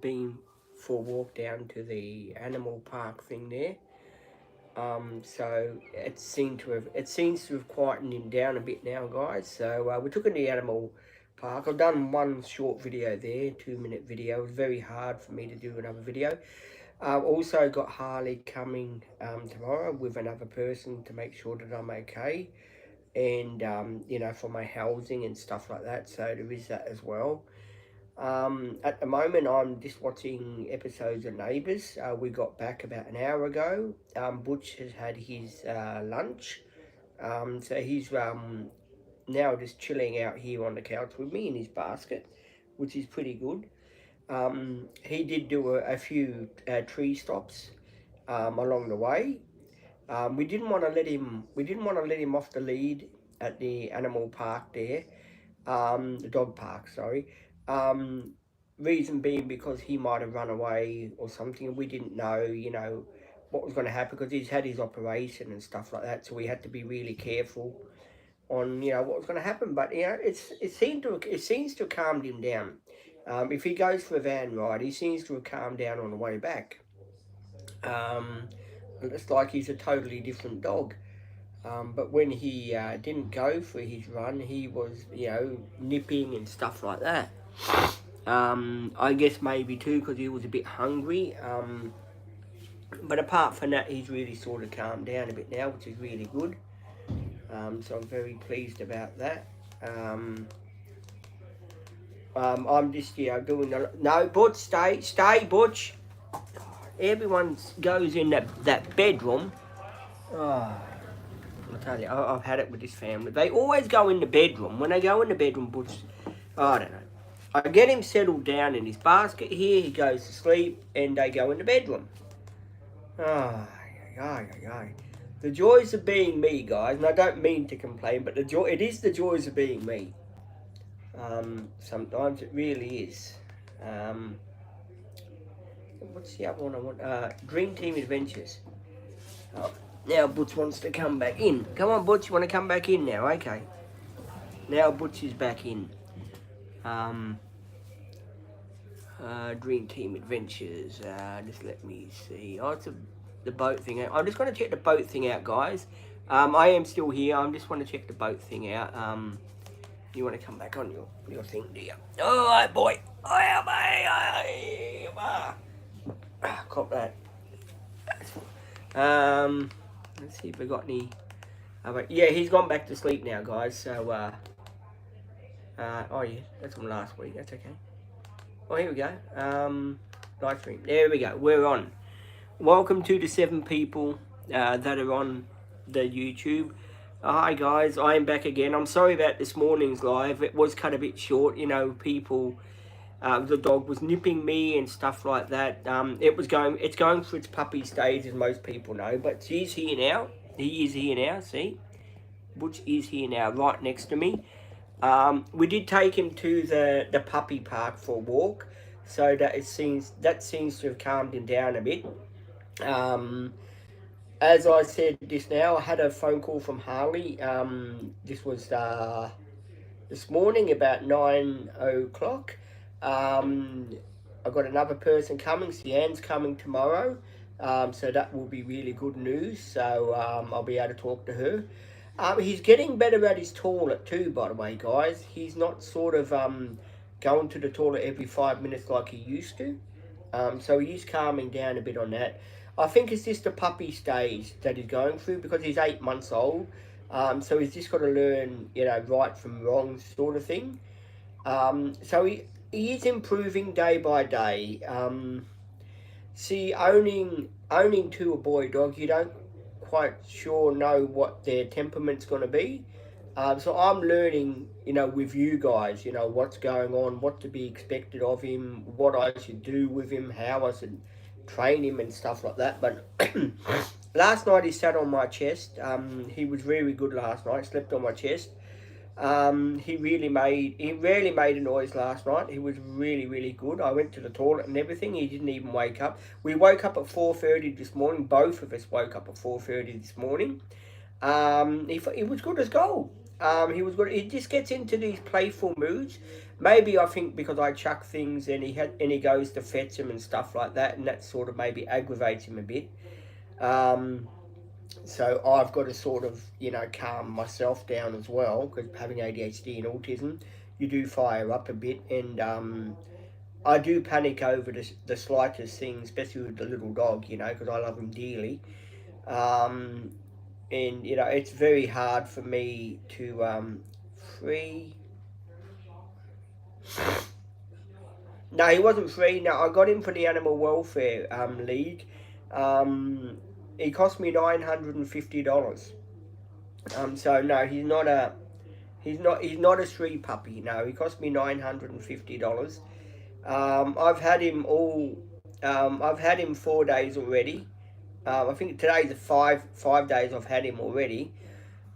been for a walk down to the animal park thing there. So it seems to have quietened him down a bit now, guys. So we took him to the animal park. I've done one short video there, 2-minute video. It was very hard for me to do another video. Also got Harley coming tomorrow with another person to make sure that I'm okay, and for my housing and stuff like that. So there is that as well. At the moment, I'm just watching episodes of Neighbours. We got back about an hour ago. Butch has had his lunch. So he's now just chilling out here on the couch with me in his basket, which is pretty good. He did do a few tree stops along the way. We didn't want to let him. We didn't want to let him off the lead at the animal park there, the dog park. Sorry. Reason being because he might have run away or something. We didn't know, what was going to happen because he's had his operation and stuff like that. So we had to be really careful on, what was going to happen. But it seems to have calmed him down. If he goes for a van ride, he seems to have calmed down on the way back. It's like he's a totally different dog. But when he didn't go for his run, he was, nipping and stuff like that. I guess maybe too because he was a bit hungry. But apart from that, he's really sort of calmed down a bit now, which is really good. So I'm very pleased about that. I'm just, doing no, Butch, stay, Butch. Everyone goes in that bedroom. Oh, I tell you, I've had it with this family. They always go in the bedroom. When they go in the bedroom, Butch, I don't know. I get him settled down in his basket here. He goes to sleep, and they go in the bedroom. The joys of being me, guys. And I don't mean to complain, but it is the joys of being me. Sometimes it really is. What's the other one I want? Dream Team Adventures. Oh, now Butch wants to come back in. Come on, Butch, you want to come back in now? Okay. Now Butch is back in. Dream Team Adventures. Just let me see. Oh, it's the boat thing. I'm just going to check the boat thing out, guys. I am still here. I just want to check the boat thing out. You want to come back on your thing, do you? All right, boy. Cop that. Let's see if we got any. Yeah, he's gone back to sleep now, guys. So, oh yeah, that's from last week. That's okay. Oh, here we go. Live stream. There we go. We're on. Welcome to the 7 people that are on the YouTube. Hi guys, I am back again. I'm sorry about this morning's live. It was cut a bit short. People. The dog was nipping me and stuff like that. It's going through its puppy stage, as most people know. But he's here now. He is here now. See, Butch is here now, right next to me. We did take him to the puppy park for a walk, so that seems to have calmed him down a bit. As I said just now, I had a phone call from Harley. This was this morning about 9 o'clock. I've got another person coming. Sian's coming tomorrow. So that will be really good news. So I'll be able to talk to her. He's getting better at his toilet too, by the way, guys. He's not sort of going to the toilet every 5 minutes like he used to. So he's calming down a bit on that. I think it's just the puppy stage that he's going through because he's 8 months old. So he's just got to learn, right from wrong sort of thing. So he is improving day by day. See, owning 2 boy dogs, you don't quite sure know what their temperament's going to be. So I'm learning, with you guys, what's going on, what to be expected of him, what I should do with him, how I should train him and stuff like that. But last night he sat on my chest. He was very good last night. Slept on my chest. He rarely made a noise last night. He was really, really good. I went to the toilet and everything. He didn't even wake up. We woke up at 4:30 this morning. Both of us woke up at 4:30 this morning. He was good as gold. He was good. He just gets into these playful moods. Maybe I think because I chuck things and he goes to fetch him and stuff like that, and that sort of maybe aggravates him a bit. Um, so I've got to sort of calm myself down as well, because having ADHD and autism, you do fire up a bit, and I do panic over the slightest thing, especially with the little dog, because I love him dearly. Um, and it's very hard for me to free. No, he wasn't free. No, I got him for the Animal Welfare League. Um, he cost me $950. So no, he's not a street puppy. No, he cost me $950. I've had him all. I've had him 4 days already. I think today's the five days I've had him already.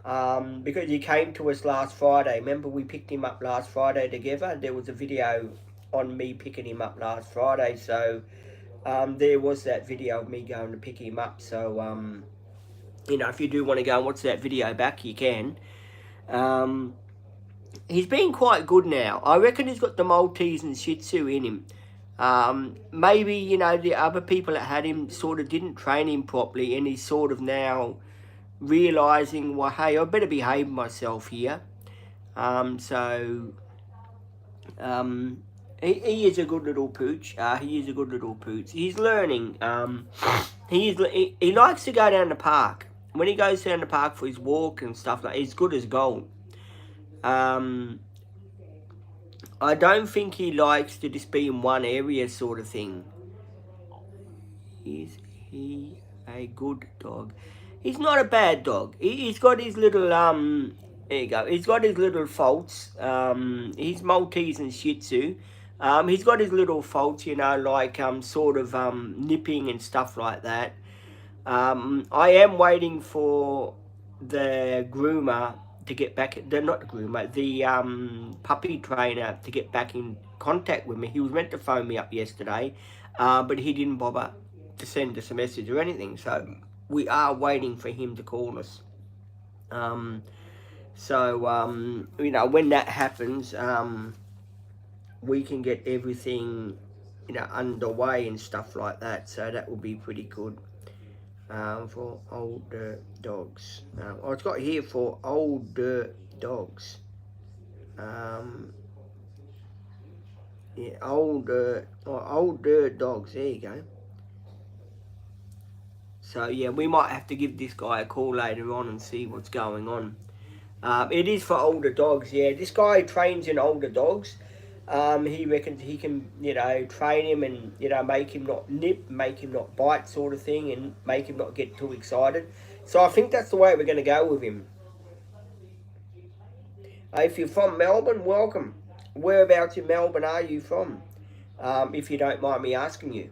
Because he came to us last Friday. Remember, we picked him up last Friday together. There was a video on me picking him up last Friday, so there was that video of me going to pick him up. So if you do want to go and watch that video back, you can. He's been quite good now. I reckon he's got the Maltese and Shih Tzu in him. Maybe the other people that had him sort of didn't train him properly, and he's sort of now realising, well, hey, I better behave myself here. He is a good little pooch. He is a good little pooch. He's learning. He likes to go down the park. When he goes down the park for his walk and stuff like that, he's good as gold. I don't think he likes to just be in one area sort of thing. Is he a good dog? He's not a bad dog. He's got his little, there you go. He's got his little faults. He's Maltese and Shih Tzu. He's got his little faults, like sort of nipping and stuff like that. I am waiting for the groomer to get back, not the groomer, the puppy trainer to get back in contact with me. He was meant to phone me up yesterday, but he didn't bother to send us a message or anything, so we are waiting for him to call us. When that happens, we can get everything underway and stuff like that, so that will be pretty good. For older dogs. It's got here for older dogs. Older dogs. There you go. So yeah, we might have to give this guy a call later on and see what's going on. It is for older dogs. Yeah, this guy trains in older dogs. He reckons he can, train him and, make him not nip, make him not bite sort of thing, and make him not get too excited. So I think that's the way we're going to go with him. If you're from Melbourne, welcome. Whereabouts in Melbourne are you from? If you don't mind me asking you.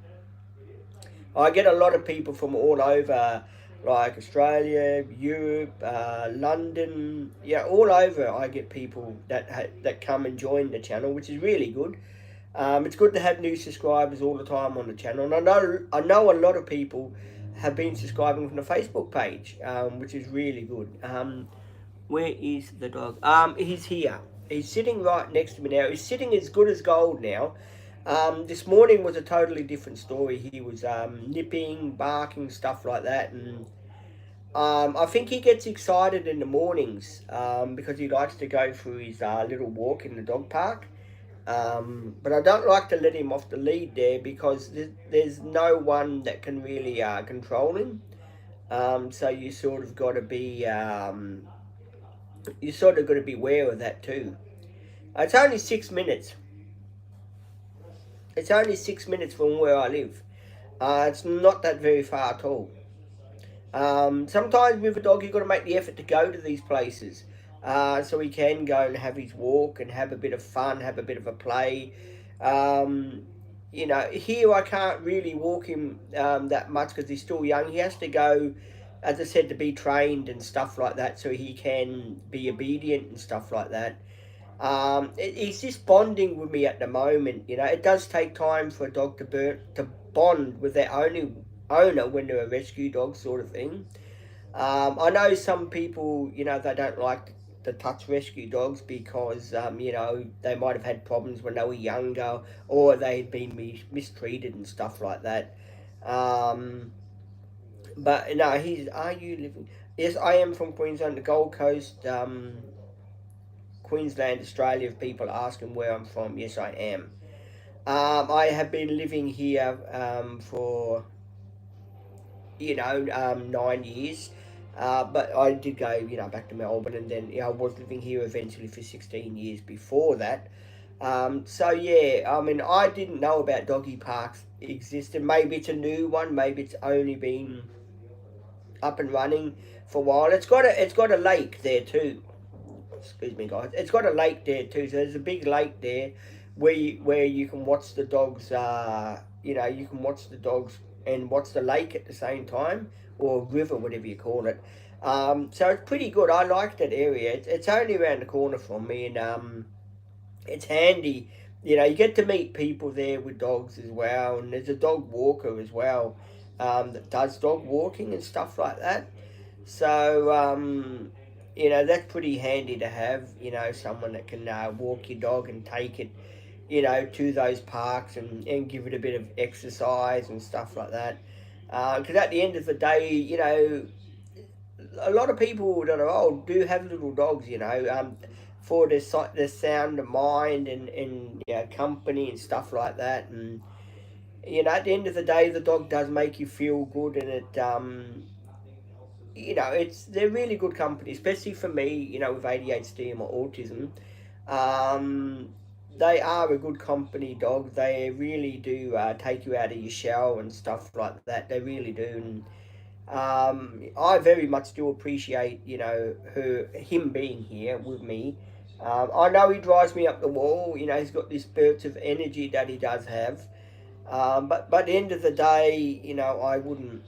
I get a lot of people from all over, like Australia, Europe, London, all over. I get people that come and join the channel, which is really good. It's good to have new subscribers all the time on the channel, and I know a lot of people have been subscribing from the Facebook page, which is really good. Where is the dog? He's here. He's sitting right next to me now. He's sitting as good as gold now. This morning was a totally different story. He was nipping, barking, stuff like that, and I think he gets excited in the mornings because he likes to go for his little walk in the dog park. But I don't like to let him off the lead there because there's no one that can really control him. So you sort of got to be aware of that too. It's only 6 minutes. It's only 6 minutes from where I live. It's not that very far at all. Sometimes with a dog, you've got to make the effort to go to these places. So he can go and have his walk and have a bit of fun, have a bit of a play. Here I can't really walk him that much because he's still young. He has to go, as I said, to be trained and stuff like that so he can be obedient and stuff like that. He's just bonding with me at the moment. It does take time for a dog to bond with their owner when they're a rescue dog sort of thing. I know some people, they don't like the touch rescue dogs because you know, they might have had problems when they were younger, or they had been mistreated and stuff like that. Um, but no, he's. Are you living? Yes, I am from Queensland, the Gold Coast, Queensland, Australia. If people are asking where I'm from, yes, I am. I have been living here for 9 years. But I did go, back to Melbourne, and then I was living here eventually for 16 years before that. So yeah, I mean, I didn't know about doggy parks existed. Maybe it's a new one. Maybe it's only been up and running for a while. It's got a lake there too. Excuse me, guys. It's got a lake there too. So there's a big lake there where you can watch the dogs. You can watch the dogs and watch the lake at the same time, or river, whatever you call it. So it's pretty good. I like that area. It's only around the corner from me, and it's handy. You get to meet people there with dogs as well, and there's a dog walker as well, that does dog walking and stuff like that. So, that's pretty handy to have, someone that can walk your dog and take it, to those parks, and give it a bit of exercise and stuff like that. Because at the end of the day, a lot of people that are old do have little dogs, for their sound of mind, and company and stuff like that. And, at the end of the day, the dog does make you feel good, and they're really good company, especially for me, with ADHD and my autism. Um, they are a good company dog. They really do take you out of your shell and stuff like that. They really do. And I very much do appreciate, him being here with me. I know he drives me up the wall. He's got this burst of energy that he does have. But at the end of the day, I wouldn't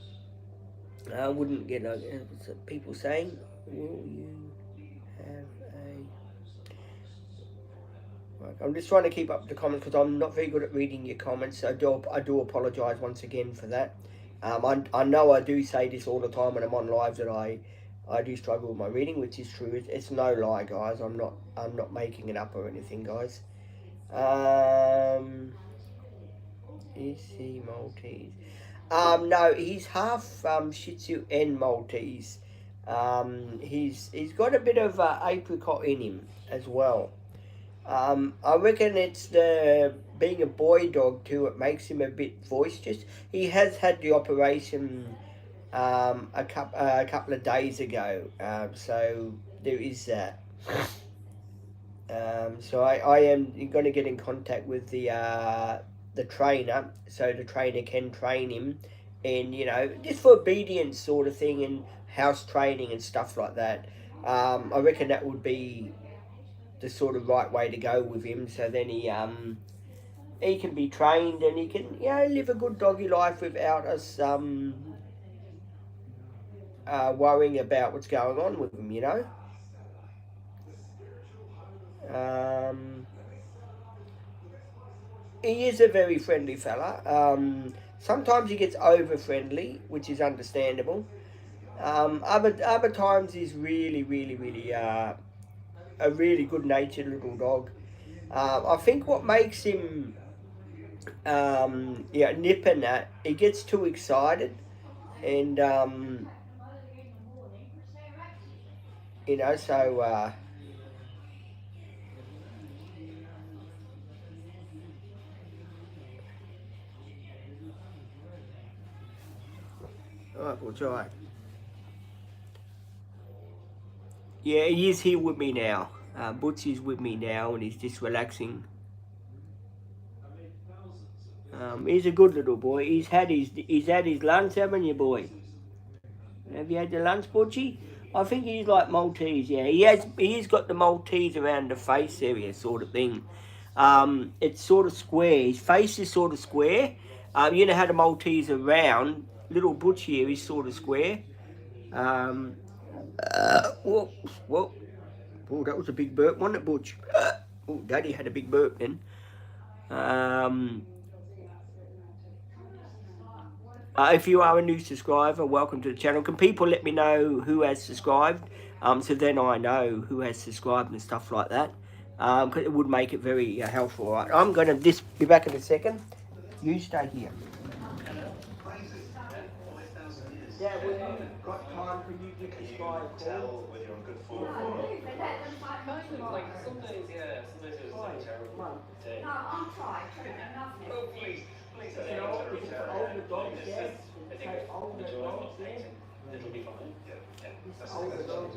get what's people saying. Will you have a? Right, I'm just trying to keep up the comments because I'm not very good at reading your comments. So I do apologise once again for that. I know I do say this all the time when I'm on live that I do struggle with my reading, which is true. It's no lie, guys. I'm not making it up or anything, guys. Is he Maltese? No, he's half Shih Tzu and Maltese. He's got a bit of apricot in him as well. I reckon it's the being a boy dog too. It makes him a bit boisterous. He has had the operation a couple of days ago, so there is that. So I am going to get in contact with the trainer, so the trainer can train him, and just for obedience sort of thing, and house training and stuff like that. I reckon that would be the sort of right way to go with him. So then he can be trained, and he can live a good doggy life without us worrying about what's going on with him. Um, he is a very friendly fella. Sometimes he gets over friendly, which is understandable. Other times he's really, really, really a really good natured little dog. I think what makes him nip and that, he gets too excited, and so alright, we'll try. Yeah, he is here with me now. Butch is with me now, and he's just relaxing. He's a good little boy. He's had his lunch, haven't you, boy? Have you had your lunch, Butchie? I think he's like Maltese. Yeah, he's got the Maltese around the face area, sort of thing. It's sort of square. His face is sort of square. You know how the Maltese are round. Little Butch here is sort of square. Whoa, whoa. Oh, that was a big burp, wasn't it, Butch? Oh, Daddy had a big burp then. If you are a new subscriber, welcome to the channel. Can people let me know who has subscribed? So then I know who has subscribed and stuff like that. Because it would make it very helpful. Right, I'm going to be back in a second. You stay here. Dad, when you got time for you to give this guy a call? Whether you're on good form or not. Like some days, yeah, some days it was a terrible day. No, I'll try. Nothing. Oh, please, please. It's an older dog, Dad. I think the joy of not painting, it'll be fine. Yeah, It's older dog.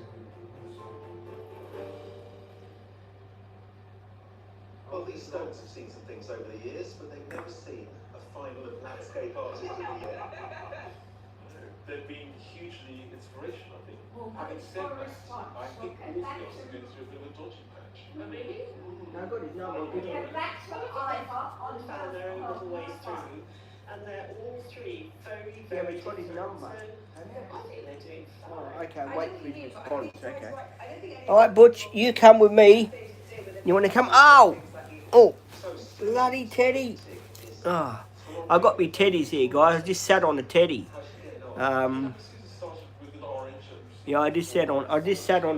Well, these dogs have seen some things over the years, but they've never seen a final of landscape artist of the year. They've been hugely inspirational, I think. Well, Having it's said for that, response. I think Okay, all back of us to- are going through a bit of a dodgy patch. Oh, really? No, good, it's not well, good. Get back to Ivor on Found their own little ways through, and they're all three very, Yeah, very but what is different. number? So, I think they're doing fine. Oh, okay, wait for his response, okay. I don't think Alright, Butch, you come with me. You want to come? Oh! Oh! Bloody teddy! Oh, I got me teddies here, guys. I just sat on a teddy. Started with an orange and Yeah, I just sat on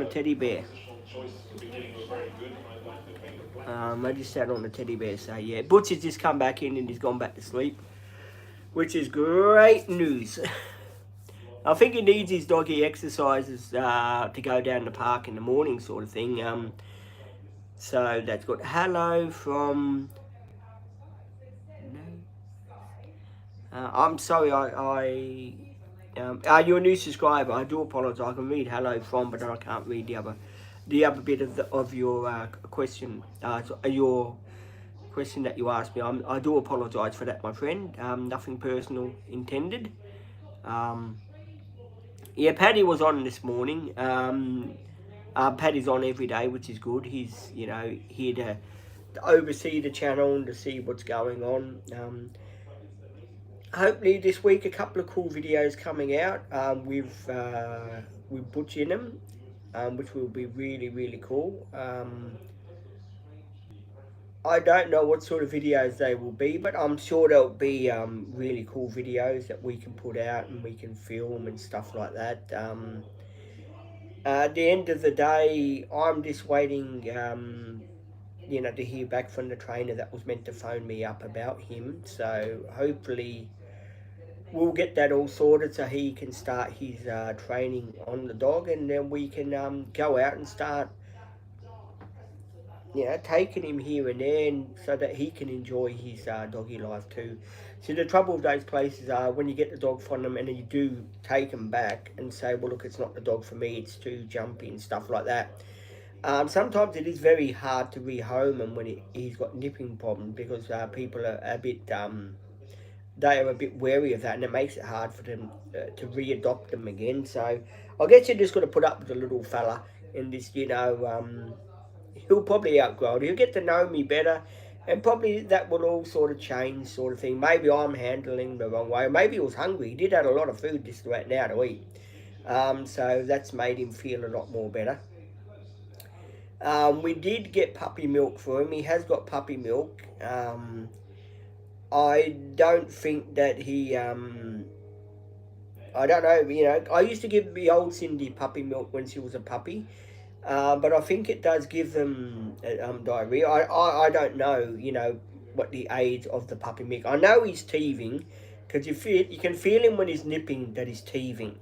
a teddy bear. positional choices at the beginning were very good, and I liked the main black. I just sat on a teddy bear, so yeah. Butch has just come back in and he's gone back to sleep, which is great news. I think he needs his doggy exercises to go down the park in the morning, sort of thing. So that's good. Hello from. I'm sorry, you're a new subscriber. I do apologise. I can read hello from, but I can't read the other bit of your question. Your question that you asked me. I do apologise for that, my friend. Nothing personal intended. Yeah, Paddy was on this morning. Paddy's on every day, which is good. He's here to oversee the channel and to see what's going on. Hopefully this week a couple of cool videos coming out with Butch in them, which will be really, really cool. I don't know what sort of videos they will be, but I'm sure they'll be really cool videos that we can put out and we can film and stuff like that. At the end of the day, I'm just waiting to hear back from the trainer that was meant to phone me up about him. So hopefully we'll get that all sorted so he can start his training on the dog, and then we can go out and start taking him here and there, and so that he can enjoy his doggy life too. So the trouble with those places are when you get the dog from them and then you do take them back and say, well, look, it's not the dog for me, it's too jumpy and stuff like that. Sometimes it is very hard to rehome him when he's got nipping problems, because people are a bit they are a bit wary of that, and it makes it hard for them to readopt them again. So I guess you just got to put up with the little fella, and just he'll probably outgrow it. He'll get to know me better, and probably that will all sort of change, sort of thing. Maybe I'm handling the wrong way. Maybe he was hungry. He did have a lot of food just right now to eat. So that's made him feel a lot more better. We did get puppy milk for him. He has got puppy milk. I don't think that he, I don't know, I used to give the old Cindy puppy milk when she was a puppy, but I think it does give them diarrhea. I don't know, what the age of the puppy milk. I know he's teething, because you can feel him when he's nipping that he's teething.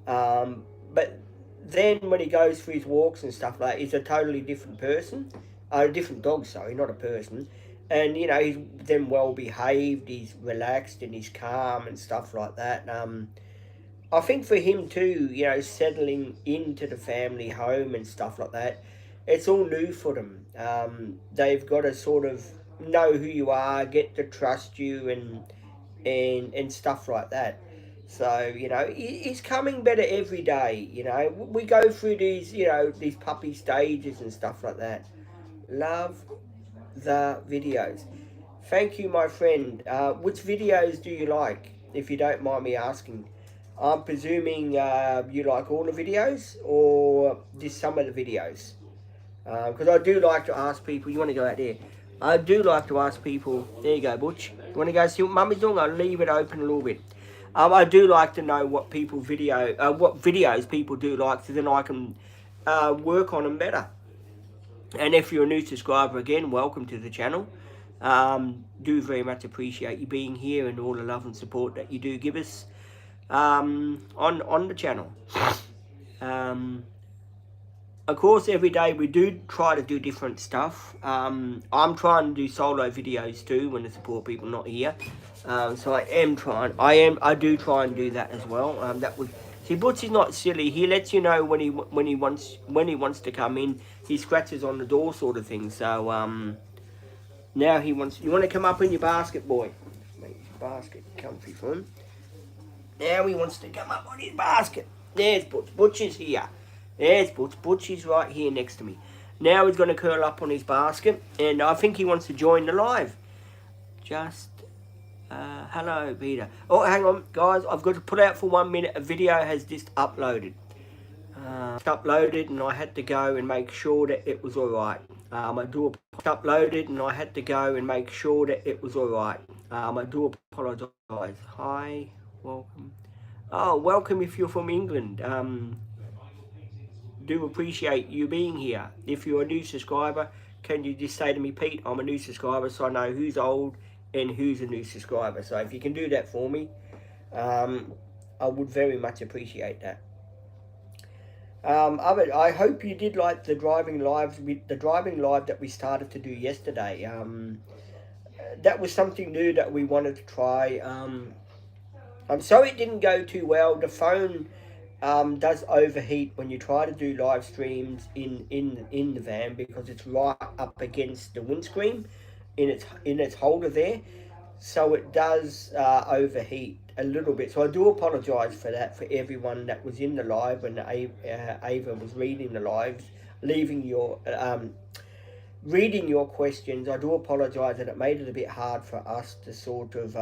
But then when he goes for his walks and stuff like that, he's a totally different person. A different dog, sorry, not a person. And, he's then well behaved, he's relaxed and he's calm and stuff like that. I think for him too, settling into the family home and stuff like that, it's all new for them. They've got to sort of know who you are, get to trust you and stuff like that. So, he's coming better every day, We go through these, these puppy stages and stuff like that. Love the videos. Thank you, my friend. Which videos do you like, if you don't mind me asking? I'm presuming you like all the videos or just some of the videos. Because I do like to ask people, you want to go out there? I do like to ask people, there you go, Butch. You want to go see what Mummy's doing? I'll leave it open a little bit. I do like to know what videos people do like, so then I can work on them better. And if you're a new subscriber, again, welcome to the channel. Do very much appreciate you being here and all the love and support that you do give us on the channel. Of course, every day we do try to do different stuff. I'm trying to do solo videos too when the support people not here. So I do try and do that as well. That would see, Butch is not silly. He lets you know when he wants to come in. He scratches on the door, sort of thing. So now he wants. You want to come up in your basket, boy? Make your basket comfy for him. Now he wants to come up on his basket. There's Butch. Butch is here. There's Butch. Butch is right here next to me. Now he's going to curl up on his basket, and I think he wants to join the live. Just, hello, Peter. Oh, hang on, guys. I've got to put out for 1 minute. A video has just uploaded. And I had to go and make sure that it was all right. I do apologise. Hi, welcome. Oh, welcome if you're from England. Do appreciate you being here. If you're a new subscriber, can you just say to me, Pete, I'm a new subscriber, so I know who's old and who's a new subscriber. So if you can do that for me, I would very much appreciate that. I hope you did like the driving live that we started to do yesterday. That was something new that we wanted to try. I'm sorry it didn't go too well. The phone does overheat when you try to do live streams in the van, because it's right up against the windscreen in its holder there, so it does overheat a little bit. So I do apologise for that, for everyone that was in the live when Ava was reading the lives, reading your questions. I do apologise that it made it a bit hard for us to sort of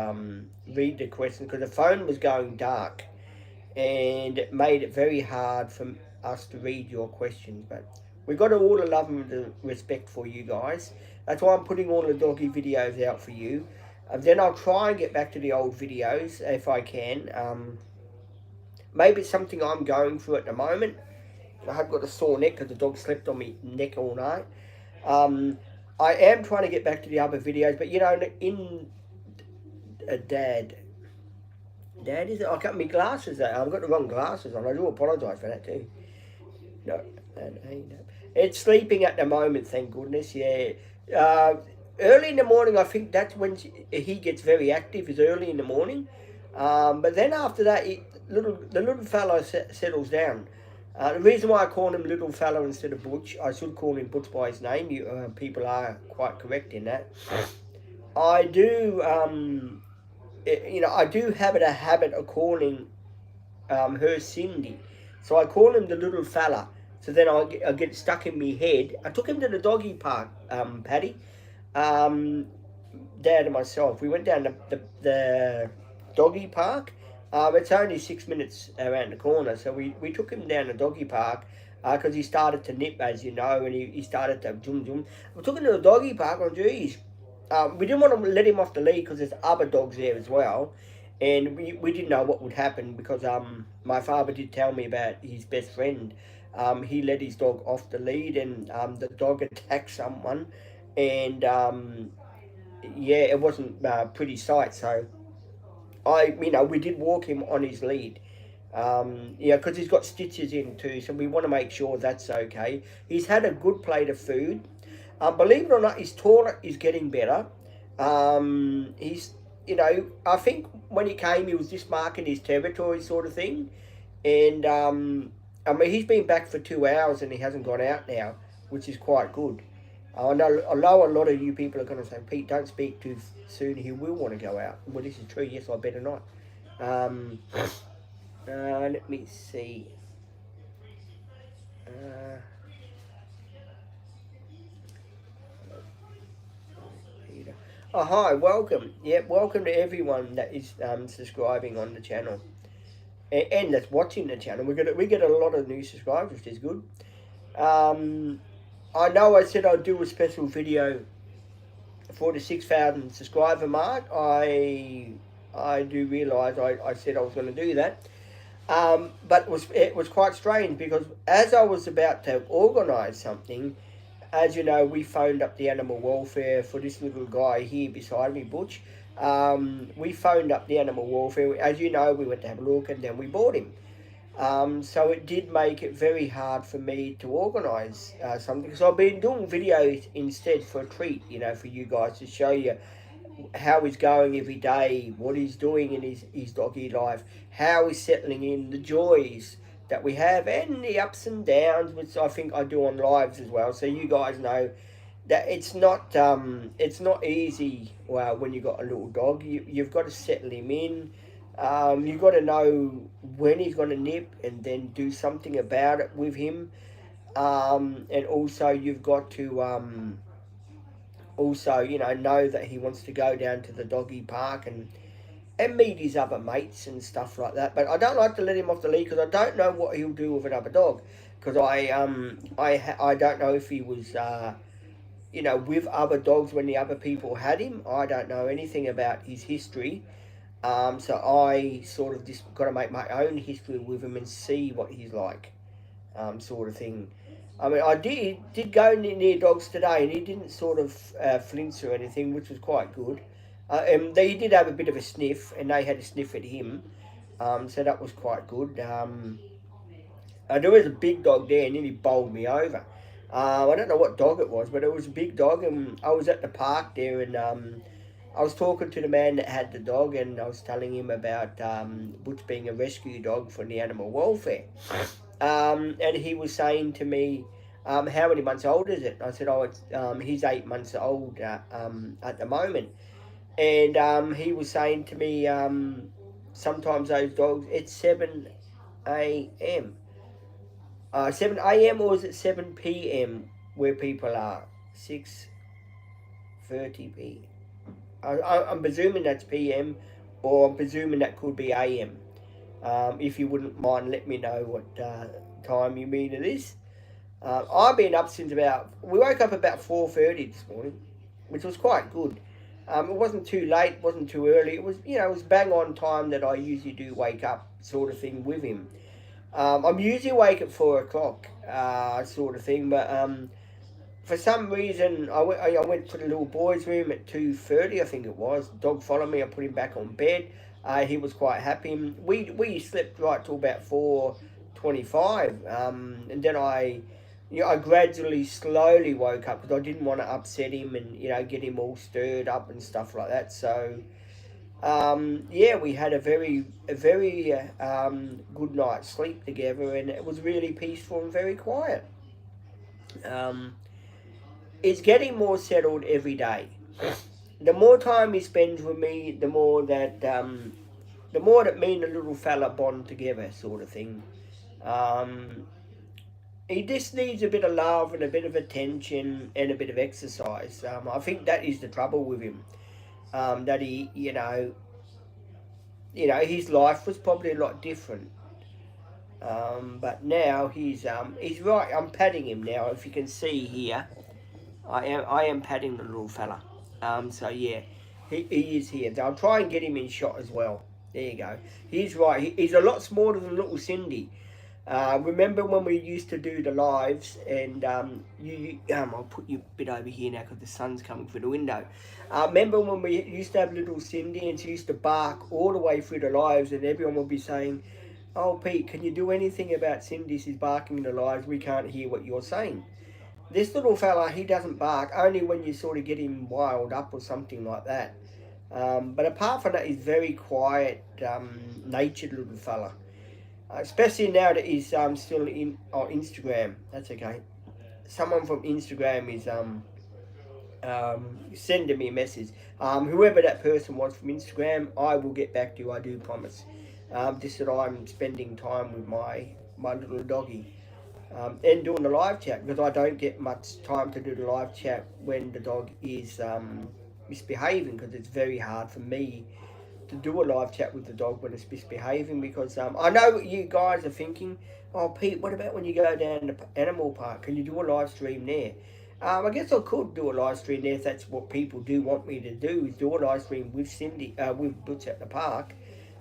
read the questions, because the phone was going dark and it made it very hard for us to read your questions. But we've got all the love and the respect for you guys. That's why I'm putting all the doggy videos out for you. Then I'll try and get back to the old videos if I can. Maybe it's something I'm going through at the moment. I have got a sore neck because the dog slept on my neck all night. I am trying to get back to the other videos, but you know, Dad, is it? I got my glasses out. I've got the wrong glasses on. I do apologise for that too. No. It's sleeping at the moment, thank goodness. Yeah. Early in the morning, I think that's when he gets very active, is early in the morning. But then after that, the little fellow settles down. The reason why I call him little fellow instead of Butch, I should call him Butch by his name. People are quite correct in that. I do, I do have a habit of calling her Cindy. So I call him the little fella. So then I get stuck in my head. I took him to the doggy park, Paddy. Dad and myself. We went down the doggy park. It's only 6 minutes around the corner. So we took him down the doggy park because he started to nip, as you know, and he started to zoom. We took him to the doggy park. Oh, geez. We didn't want to let him off the lead because there's other dogs there as well. And we didn't know what would happen because my father did tell me about his best friend. He let his dog off the lead and the dog attacked someone. And yeah, it wasn't a pretty sight. So we did walk him on his lead. Because he's got stitches in too. So we want to make sure that's okay. He's had a good plate of food. Believe it or not, his toilet is getting better. He's, I think when he came, he was just marking his territory sort of thing. And, he's been back for 2 hours and he hasn't gone out now, which is quite good. I know a lot of you people are going to say, Pete, don't speak too soon. He will want to go out. Well, this is true. Yes, I better not. Let me see. Oh, hi, welcome. Yeah, welcome to everyone that is subscribing on the channel. And that's watching the channel. We get a lot of new subscribers, which is good. I know I said I'd do a special video for the 6,000 subscriber mark. I do realise I said I was going to do that. But it was quite strange because as I was about to organise something, as you know, we phoned up the animal welfare for this little guy here beside me, Butch. We phoned up the animal welfare. As you know, we went to have a look and then we bought him. So it did make it very hard for me to organise something because I've been doing videos instead for a treat, you know, for you guys to show you how he's going every day, what he's doing in his doggy life, how he's settling in, the joys that we have, and the ups and downs, which I think I do on lives as well. So you guys know that it's not easy. Well, when you've got a little dog, you've got to settle him in. You've got to know when he's going to nip and then do something about it with him. And also you've got to also, you know that he wants to go down to the doggy park and meet his other mates and stuff like that. But I don't like to let him off the lead because I don't know what he'll do with another dog. Because I don't know if he was with other dogs when the other people had him. I don't know anything about his history. So I sort of just got to make my own history with him and see what he's like, sort of thing. I mean, I did go near dogs today, and he didn't sort of flinch or anything, which was quite good. And he did have a bit of a sniff, and they had a sniff at him, so that was quite good. There was a big dog there, and he bowled me over. I don't know what dog it was, but it was a big dog, and I was at the park there, and I was talking to the man that had the dog, and I was telling him about Butch being a rescue dog for the animal welfare. And he was saying to me, how many months old is it? I said, he's 8 months old at the moment. And he was saying to me, sometimes those dogs, it's 7 a.m. 7 a.m. or is it 7 p.m. where people are? 6:30 p.m. I'm presuming that's p.m. or I'm presuming that could be a.m. If you wouldn't mind, let me know what time you mean it is. I've been up since we woke up about 4:30 this morning, which was quite good. It wasn't too late, wasn't too early. It was, it was bang on time that I usually do wake up, sort of thing, with him. I'm usually awake at 4 o'clock, sort of thing, but for some reason I went to the little boy's room at 2:30, I think it was. Dog followed me. I put him back on bed. He was quite happy. We slept right till about 4:25, and then I gradually, slowly woke up because I didn't want to upset him and get him all stirred up and stuff like that. So we had a very good night's sleep together, and it was really peaceful and very quiet. It's getting more settled every day. The more time he spends with me, the more that me and the little fella bond together, sort of thing. He just needs a bit of love and a bit of attention and a bit of exercise. I think that is the trouble with him. That he, his life was probably a lot different. But now he's right. I'm patting him now. If you can see here, I am patting the little fella. So yeah, he is here. I'll try and get him in shot as well. There you go. He's right. He's a lot smaller than little Cindy. Remember when we used to do the lives, and I'll put you a bit over here now because the sun's coming through the window. Remember when we used to have little Cindy, and she used to bark all the way through the lives, and everyone would be saying, "Oh, Pete, can you do anything about Cindy? She's barking in the lives. We can't hear what you're saying." This little fella, he doesn't bark, only when you sort of get him wild up or something like that. But apart from that, he's very quiet, natured little fella. Especially now that he's still on Instagram. That's okay. Someone from Instagram is sending me a message. Whoever that person was from Instagram, I will get back to you, I do promise. Just that I'm spending time with my little doggy. And doing the live chat, because I don't get much time to do the live chat when the dog is misbehaving, because it's very hard for me to do a live chat with the dog when it's misbehaving, because I know what you guys are thinking. Oh, Pete, what about when you go down to Animal Park? Can you do a live stream there? I guess I could do a live stream there if that's what people do want me to do, is do a live stream with Cindy, with Butch at the park.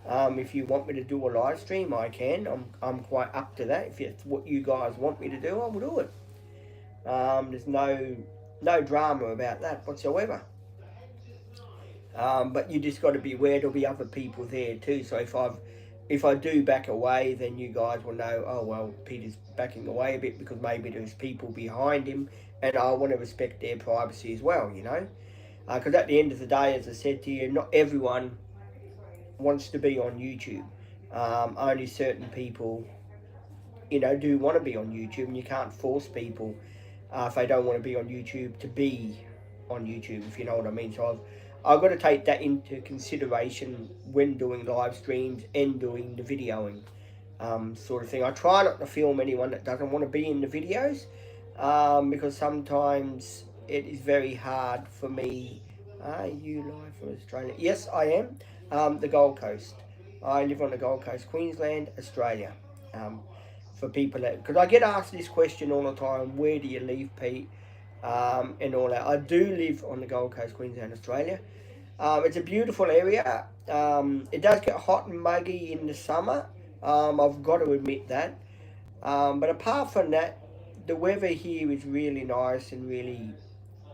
If you want me to do a live stream, I can. I'm quite up to that. If it's what you guys want me to do, I will do it. There's no drama about that whatsoever. But you just got to be aware there'll be other people there too. So if I do back away, then you guys will know, oh well, Peter's backing away a bit because maybe there's people behind him, and I want to respect their privacy as well, you know. Because at the end of the day, as I said to you, not everyone wants to be on YouTube. Only certain people, you know, do want to be on YouTube, and you can't force people if they don't want to be on YouTube to be on YouTube, if you know what I mean. So I've got to take that into consideration when doing live streams and doing the videoing sort of thing. I try not to film anyone that doesn't want to be in the videos because sometimes it is very hard for me. Are you live from Australia? Yes, I am. The Gold Coast. I live on the Gold Coast, Queensland, Australia. For people that, because I get asked this question all the time, where do you live, Pete? And all that. I do live on the Gold Coast, Queensland, Australia. It's a beautiful area. It does get hot and muggy in the summer. I've got to admit that. But apart from that, the weather here is really nice and really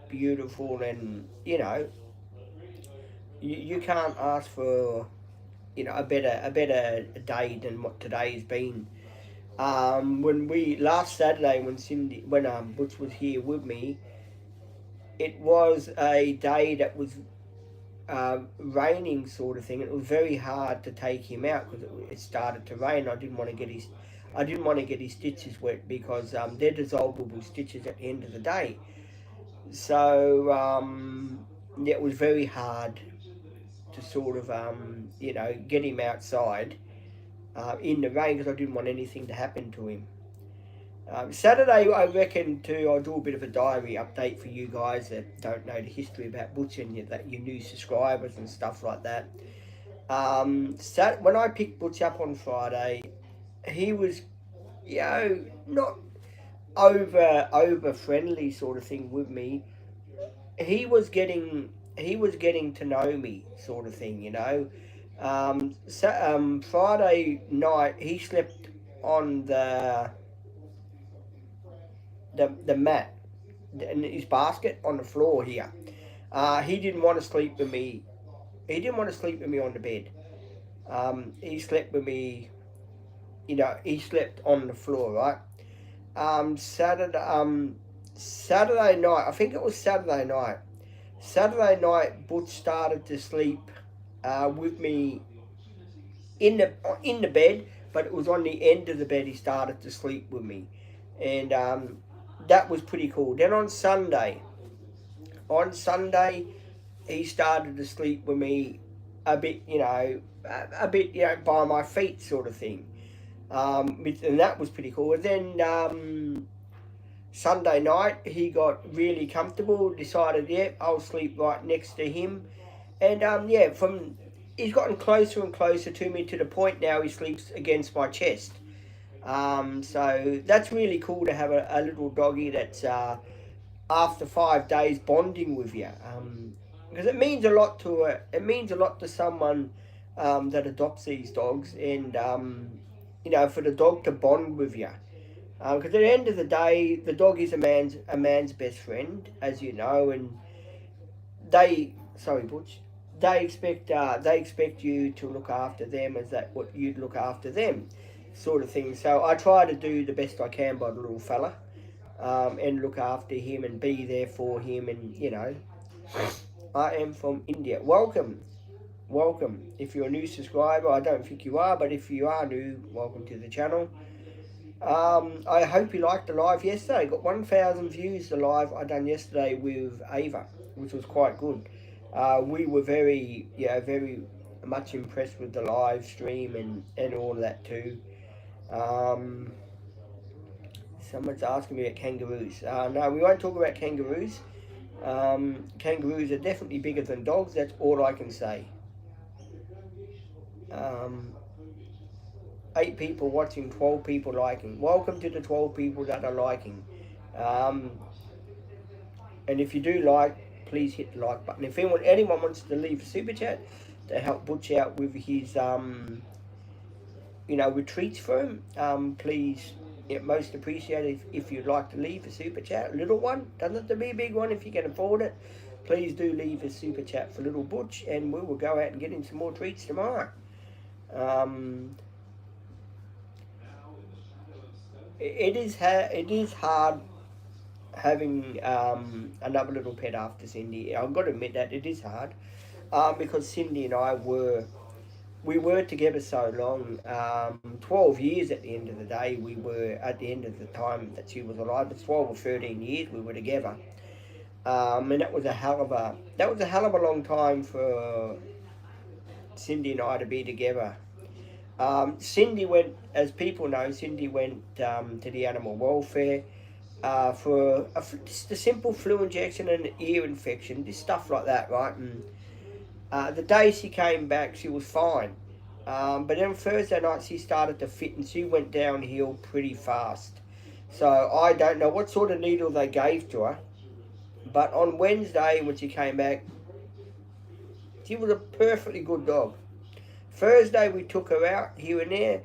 beautiful, and you know, you can't ask for, you know, a better day than what today's been. When last Saturday when Butch was here with me, it was a day that was raining sort of thing. It was very hard to take him out because it started to rain. I didn't want to get his stitches wet because they're dissolvable stitches at the end of the day. So it was very hard to sort of you know, get him outside in the rain because I didn't want anything to happen to him. Saturday, I reckon too, I'll do a bit of a diary update for you guys that don't know the history about Butch and your new subscribers and stuff like that. When I picked Butch up on Friday, he was, you know, not over friendly sort of thing with me. He was getting to know me sort of thing, you know. Friday night he slept on the mat in his basket on the floor here. He didn't want to sleep with me. He didn't want to sleep with me on the bed. He slept with me, you know, he slept on the floor, right? Saturday night, I think it was Saturday night. Saturday night, Butch started to sleep with me in the bed, but it was on the end of the bed he started to sleep with me, and that was pretty cool. Then on Sunday, he started to sleep with me a bit, you know, by my feet sort of thing, and that was pretty cool. And then Sunday night, he got really comfortable, decided, yeah, I'll sleep right next to him. And yeah, he's gotten closer and closer to me to the point now he sleeps against my chest. So that's really cool to have a little doggy that's after 5 days bonding with you. Because it means a lot to someone that adopts these dogs, and you know, for the dog to bond with you. Because at the end of the day, the dog is a man's best friend, as you know, and Butch, they expect you to look after them as that what you'd look after them, sort of thing. So I try to do the best I can by the little fella, and look after him and be there for him, and you know, I am from India. Welcome. If you're a new subscriber, I don't think you are, but if you are new, welcome to the channel. I hope you liked the live yesterday. Got 1,000 views the live I done yesterday with Ava, which was quite good. We were very much impressed with the live stream and all that too. Someone's asking me about kangaroos. No, we won't talk about kangaroos. Kangaroos are definitely bigger than dogs. That's all I can say. 8 people watching, 12 people liking. Welcome to the 12 people that are liking. And if you do like, please hit the like button. If anyone wants to leave a super chat, to help Butch out with his with treats for him, please, most appreciated if you'd like to leave a super chat, a little one, doesn't have to be a big one if you can afford it. Please do leave a super chat for little Butch, and we will go out and get him some more treats tomorrow. It is hard having another little pet after Cindy. I've got to admit that it is hard, because Cindy and I were together so long, 12 years at the end of the day. We were, at the end of the time that she was alive, it's 12 or 13 years we were together. And that was a hell of a long time for Cindy and I to be together. Cindy went, as people know, to the animal welfare for just a simple flu injection and an ear infection, just stuff like that, right? And the day she came back, she was fine. But then Thursday night, she started to fit, and she went downhill pretty fast. So I don't know what sort of needle they gave to her. But on Wednesday, when she came back, she was a perfectly good dog. Thursday, we took her out here and there.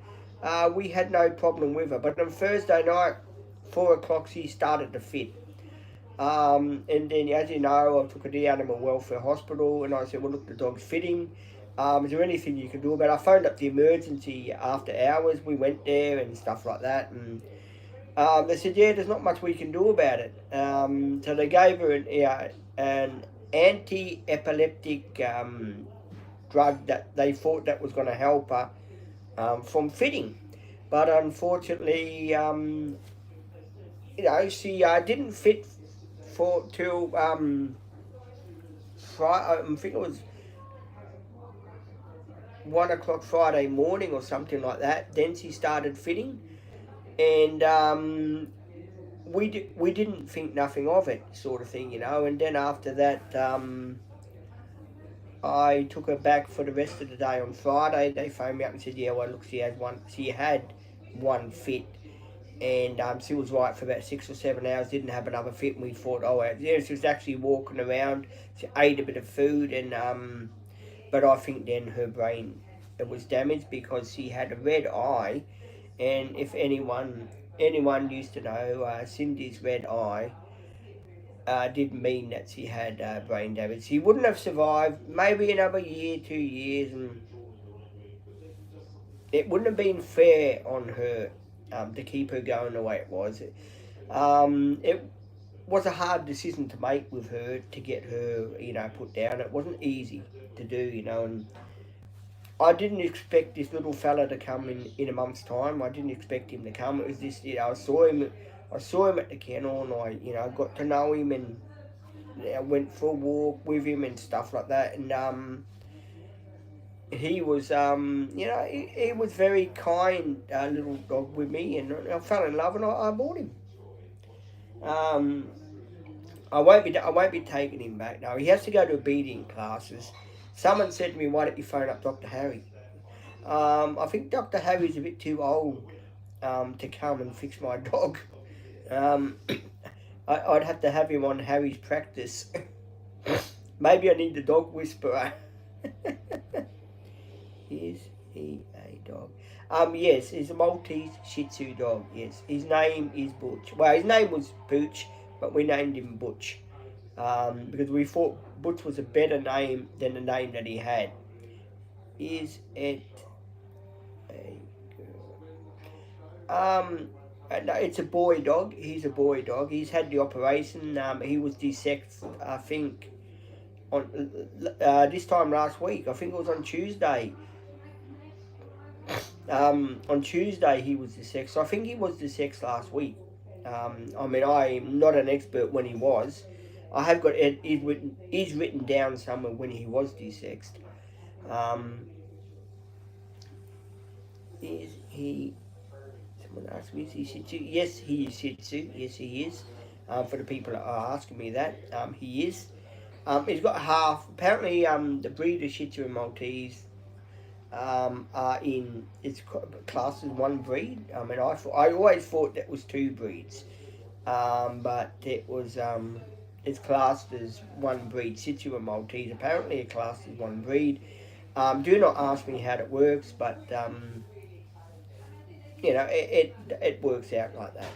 We had no problem with her. But on Thursday night, 4 o'clock, she started to fit. And then, as you know, I took her to the Animal Welfare Hospital, and I said, well, look, the dog's fitting. Is there anything you can do about it? I phoned up the emergency after hours. We went there and stuff like that. And they said, yeah, there's not much we can do about it. So they gave her an anti-epileptic drug that they thought that was going to help her from fitting. But unfortunately, she didn't fit till Friday. I think it was 1 o'clock Friday morning or something like that. Then she started fitting, and we didn't think nothing of it, sort of thing, And then after that, I took her back for the rest of the day on Friday. They phoned me up and said, yeah, well, look, she had one fit, and she was right for about 6 or 7 hours, didn't have another fit, and we thought, she was actually walking around. She ate a bit of food, and but I think then her brain, it was damaged, because she had a red eye, and if anyone used to know, Cindy's red eye did mean that she had brain damage. She wouldn't have survived maybe another year, 2 years, and it wouldn't have been fair on her to keep her going the way it was. It was a hard decision to make with her, to get her, put down. It wasn't easy to do, and I didn't expect this little fella to come in a month's time. I didn't expect him to come. It was just, I saw him at the kennel, and I got to know him, and I went for a walk with him and stuff like that, and he was, he was very kind, little dog with me, and I fell in love, and I bought him. I won't be taking him back. No, he has to go to obedience classes. Someone said to me, why don't you phone up Dr. Harry? I think Dr. Harry's a bit too old to come and fix my dog. I'd have to have him on Harry's practice. Maybe I need the dog whisperer. Is he a dog? Yes, he's a Maltese Shih Tzu dog, yes. His name is Butch. Well, his name was Pooch, but we named him Butch. Because we thought Butch was a better name than the name that he had. Is it a girl? No, it's a boy dog. He's a boy dog. He's had the operation. He was dissected, I think, on this time last week. I think it was on Tuesday. On Tuesday he was dissected. So I think he was dissected last week. I'm not an expert when he was. I have got it is written down somewhere when he was dissected. Is he? Someone asked me, is he Shih Tzu? Yes, he is Shih Tzu. Yes, he is. For the people that are asking me that, he is. He's got half. Apparently, the breed of Shih Tzu and Maltese are in. It's classed as one breed. I always thought that was two breeds, but it was. It's classed as one breed. Shih Tzu and Maltese apparently are classed as one breed. Do not ask me how it works, but you know, it works out like that.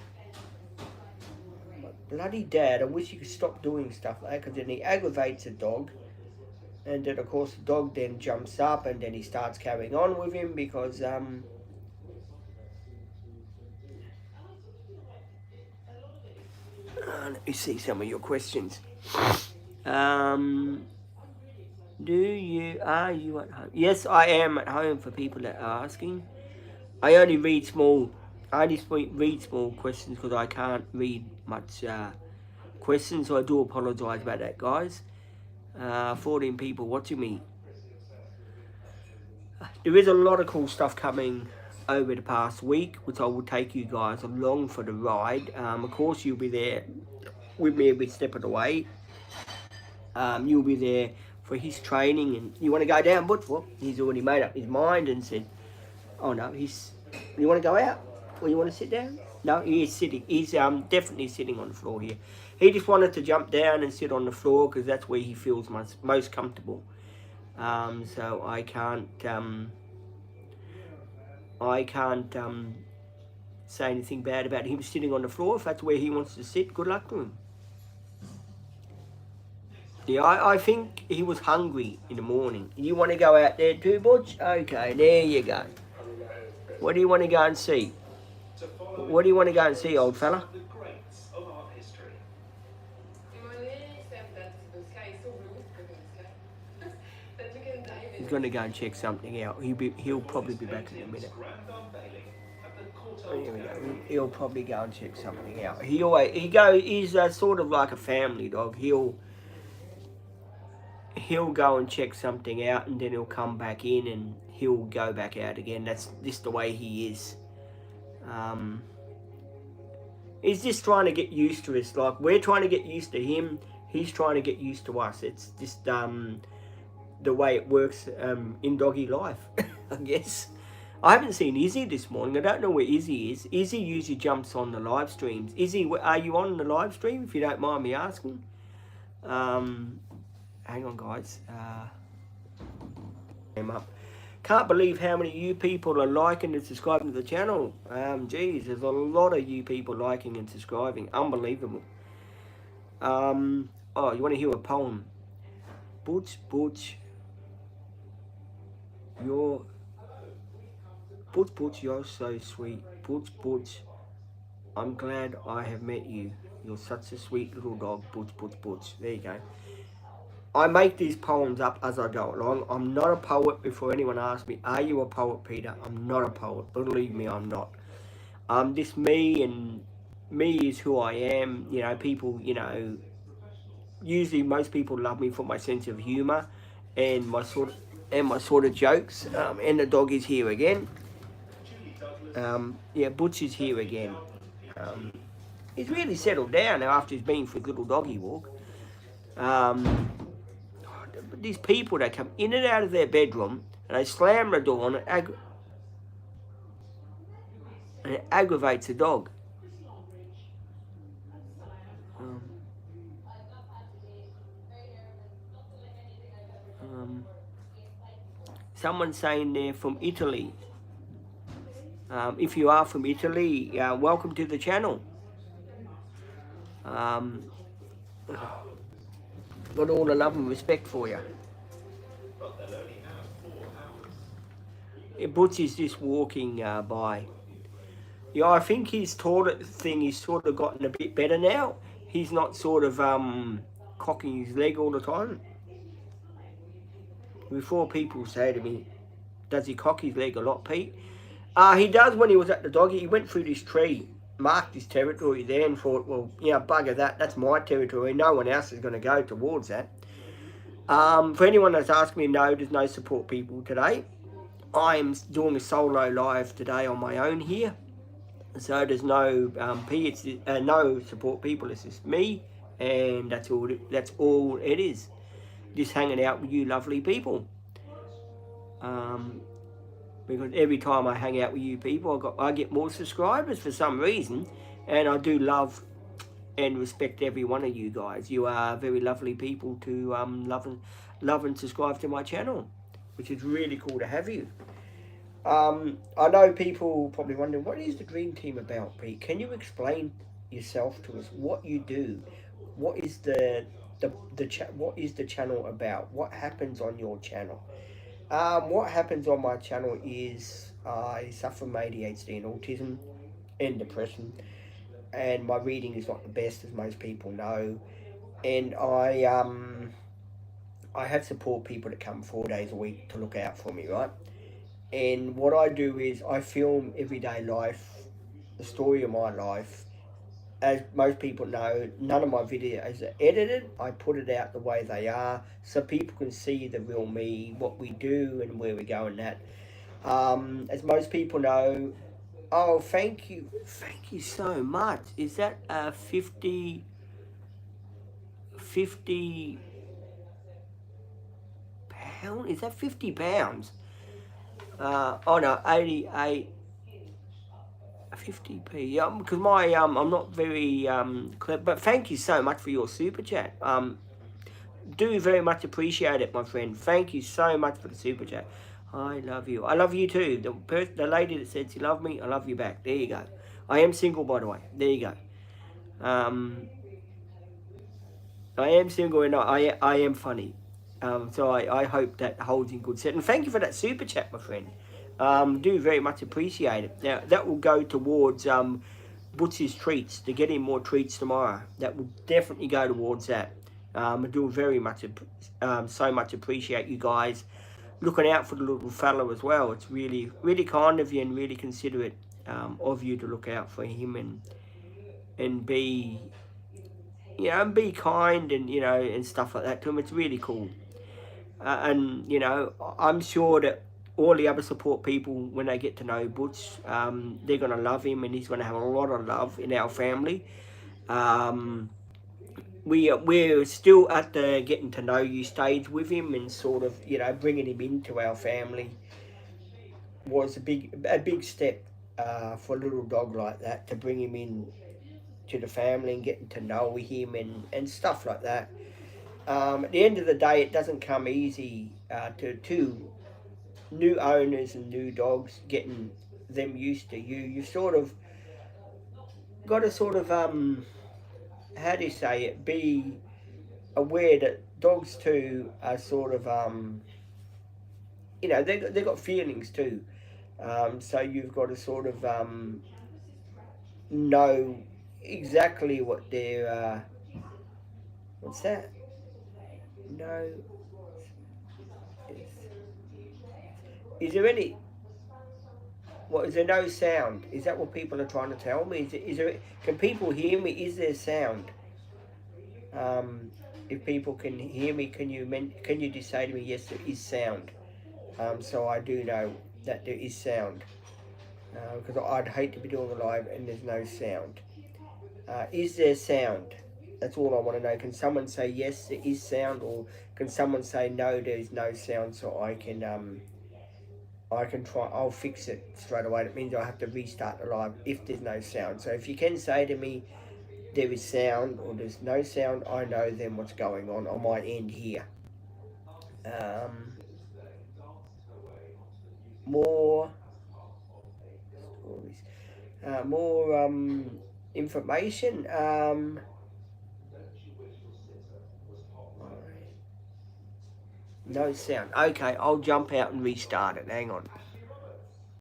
But bloody dad, I wish he could stop doing stuff like that, because then he aggravates a dog, and then of course the dog then jumps up, and then he starts carrying on with him because let me see some of your questions. Are you at home? Yes, I am at home, for people that are asking. I only read small questions because I can't read much questions, so I do apologise about that, guys. 14 people watching me. There is a lot of cool stuff coming over the past week, which I will take you guys along for the ride. Of course, you'll be there with me every step of the way. You'll be there for his training, and you want to go down, but well, he's already made up his mind and said, oh no, you want to go out, or you want to sit down? No, he is sitting. He's definitely sitting on the floor here. He just wanted to jump down and sit on the floor because that's where he feels most comfortable. So I can't say anything bad about him sitting on the floor. If that's where he wants to sit, good luck to him. Yeah, I think he was hungry in the morning. You want to go out there too, Butch? Okay, there you go. What do you want to go and see? What do you want to go and see, old fella? The greats of art history. He's going to go and check something out. He'll probably be back in a minute. Here we go. He'll probably go and check something out. He's sort of like a family dog. He'll go and check something out, and then he'll come back in and he'll go back out again. That's just the way he is. He's just trying to get used to us. Like, we're trying to get used to him. He's trying to get used to us. It's just the way it works in doggy life, I guess. I haven't seen Izzy this morning. I don't know where Izzy is. Izzy usually jumps on the live streams. Izzy, are you on the live stream, if you don't mind me asking? Hang on, guys. Can't believe how many of you people are liking and subscribing to the channel. Geez, there's a lot of you people liking and subscribing. Unbelievable. Oh, you want to hear a poem? Butch, you're so sweet. Butch, I'm glad I have met you. You're such a sweet little dog. Butch. There you go. I make these poems up as I go along. I'm not a poet. Before anyone asks me, are you a poet, Peter? I'm not a poet. Believe me, I'm not. This me, and me is who I am. You know, people, you know, usually most people love me for my sense of humour and my sort of jokes. And the dog is here again. Yeah, Butch is here again. He's really settled down now after he's been for a little doggy walk. These people, they come in and out of their bedroom and they slam the door and it aggravates the dog. Someone's saying they're from Italy. If you are from Italy, welcome to the channel. Got all the love and respect for you. Butch is just walking by. Yeah, I think his toilet thing is sort of gotten a bit better now. He's not sort of cocking his leg all the time. Before people say to me, does he cock his leg a lot, Pete? He does when he was at the doggy. He went through this tree, marked his territory there and thought, well, yeah, bugger that. That's my territory. No one else is going to go towards that. For anyone that's asked me, no, there's no support people today. I'm doing a solo live today on my own here. So there's no no support people. It's just me, and that's all it is. Just hanging out with you lovely people. Because every time I hang out with you people, I get more subscribers for some reason, and I do love and respect every one of you guys. You are very lovely people to love and subscribe to my channel. which is really cool to have you. I know people probably wondering, what is the Dream Team about, Pete? Can you explain yourself to us? What you do? What is what is the channel about? What happens on your channel? What happens on my channel is I suffer from ADHD and autism and depression, and my reading is not the best, as most people know. And I have support people that come 4 days a week to look out for me, right? And what I do is I film everyday life, the story of my life. As most people know, none of my videos are edited. I put it out the way they are so people can see the real me, what we do and where we go and that. As most people know, oh, thank you so much. Is that 50 pounds? Is that 50 pounds? Oh no, 88, 50p. Yeah, because my I'm not very clever. But thank you so much for your super chat. Do very much appreciate it, my friend. Thank you so much for the super chat. I love you. I love you too. The lady that said she loved me, I love you back. There you go. I am single, by the way. There you go. I am single and I am funny. So I hope that holds in good set. And thank you for that super chat, my friend. Do very much appreciate it. Now, that will go towards Butch's treats, to get him more treats tomorrow. That will definitely go towards that. I do very much, so much appreciate you guys looking out for the little fella as well. It's really, really kind of you and really considerate of you to look out for him and be, you know, and be kind and, you know, and stuff like that to him. It's really cool. And, you know, I'm sure that all the other support people, when they get to know Butch, they're going to love him and he's going to have a lot of love in our family. We're still at the getting to know you stage with him, and sort of, you know, bringing him into our family was a big step for a little dog like that, to bring him in to the family and getting to know him and stuff like that. At the end of the day, it doesn't come easy to new owners and new dogs, getting them used to you. You sort of got to sort of how do you say it, be aware that dogs too are sort of you know, they got feelings too, so you've got to sort of know exactly what their what's that? No. Is there any? What, is there no sound? Is that what people are trying to tell me? Is there? Can people hear me? Is there sound? If people can hear me, can you just say to me, yes, there is sound? So I do know that there is sound, because I'd hate to be doing a live and there's no sound. Is there sound? That's all I want to know. Can someone say yes, there is sound, or can someone say no, there's no sound, so I can try. I'll fix it straight away. That means I have to restart the live if there's no sound. So if you can say to me there is sound or there's no sound, I know then what's going on my end here. More stories, more information. No sound. Okay, I'll jump out and restart it. Hang on.